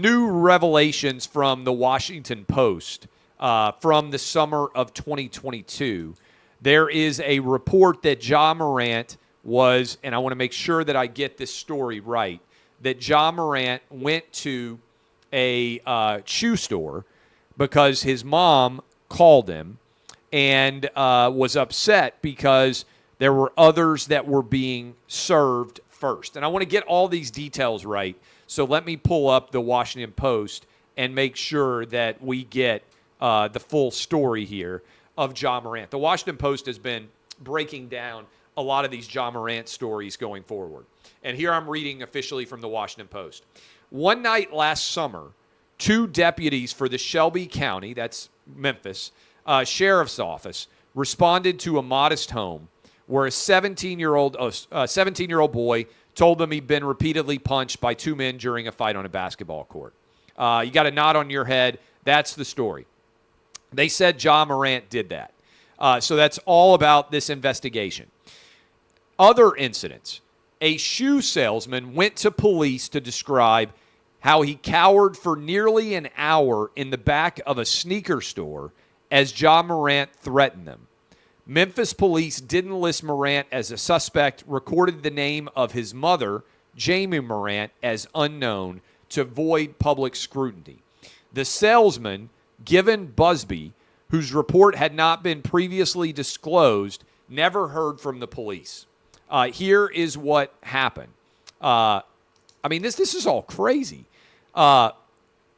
new revelations from the Washington Post from the summer of 2022. There is a report that Ja Morant was, and I want to make sure that I get this story right, that Ja Morant went to a shoe store because his mom called him and was upset because there were others that were being served first. And I want to get all these details right, so let me pull up the Washington Post and make sure that we get the full story here of Ja Morant. The Washington Post has been breaking down a lot of these Ja Morant stories going forward. And here I'm reading officially from the Washington Post. One night last summer, 2 deputies for the Shelby County, that's Memphis, Sheriff's Office, responded to a modest home where a 17-year-old boy told them he'd been repeatedly punched by 2 men during a fight on a basketball court. You got a nod on your head. That's the story. They said Ja Morant did that. So that's all about this investigation. Other incidents. A shoe salesman went to police to describe how he cowered for nearly an hour in the back of a sneaker store as Ja Morant threatened them. Memphis police didn't list Morant as a suspect, recorded the name of his mother, Jamie Morant, as unknown to avoid public scrutiny. The salesman, Given Busby, whose report had not been previously disclosed, never heard from the police. Here is what happened. This is all crazy.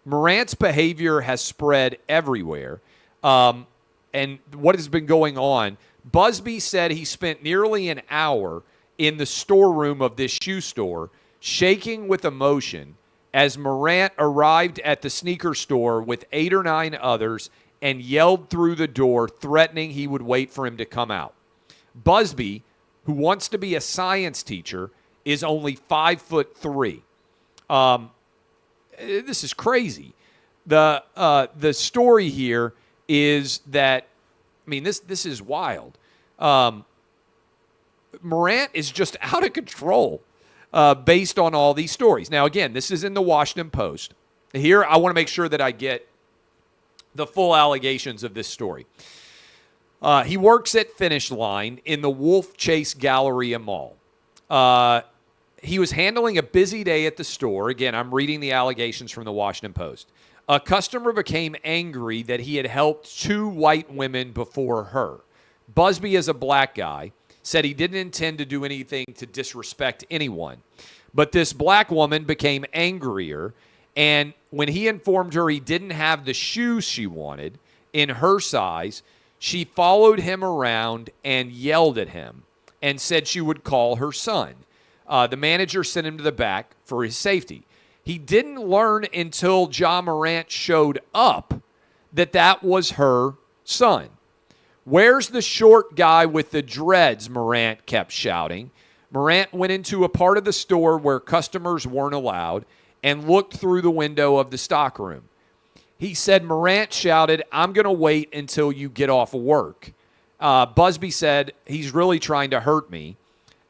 Morant's behavior has spread everywhere. And what has been going on, Busby said he spent nearly an hour in the storeroom of this shoe store, shaking with emotion as Morant arrived at the sneaker store with 8 or 9 others and yelled through the door, threatening he would wait for him to come out. Busby, who wants to be a science teacher, is only 5'3". This is crazy. The story here is that, this is wild. Morant is just out of control based on all these stories. Now, again, this is in the Washington Post. Here, I want to make sure that I get the full allegations of this story. He works at Finish Line in the Wolf Chase Galleria Mall. He was handling a busy day at the store. Again, I'm reading the allegations from the Washington Post. A customer became angry that he had helped 2 white women before her. Busby, as a black guy, said he didn't intend to do anything to disrespect anyone. But this black woman became angrier, and when he informed her he didn't have the shoes she wanted in her size, she followed him around and yelled at him and said she would call her son. The manager sent him to the back for his safety. He didn't learn until Ja Morant showed up that was her son. "Where's the short guy with the dreads?" Morant kept shouting. Morant went into a part of the store where customers weren't allowed and looked through the window of the stockroom. He said Morant shouted, "I'm going to wait until you get off work." Busby said, "He's really trying to hurt me."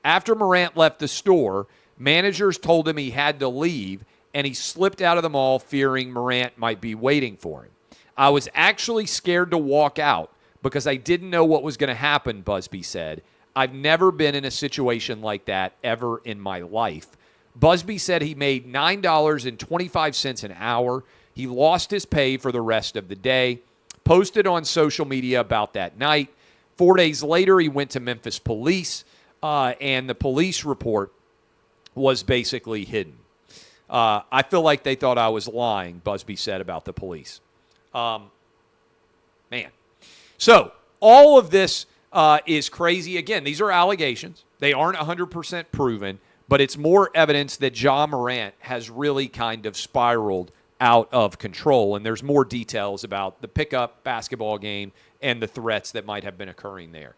After Morant left the store, managers told him he had to leave, and he slipped out of the mall fearing Morant might be waiting for him. "I was actually scared to walk out because I didn't know what was going to happen," Busby said. "I've never been in a situation like that ever in my life." Busby said he made $9.25 an hour. He lost his pay for the rest of the day, posted on social media about that night. 4 days later, he went to Memphis police, and the police report was basically hidden. I feel like they thought I was lying, Busby said about the police. So all of this is crazy. Again, these are allegations. They aren't 100% proven, but it's more evidence that Ja Morant has really kind of spiraled out of control. And there's more details about the pickup basketball game and the threats that might have been occurring there.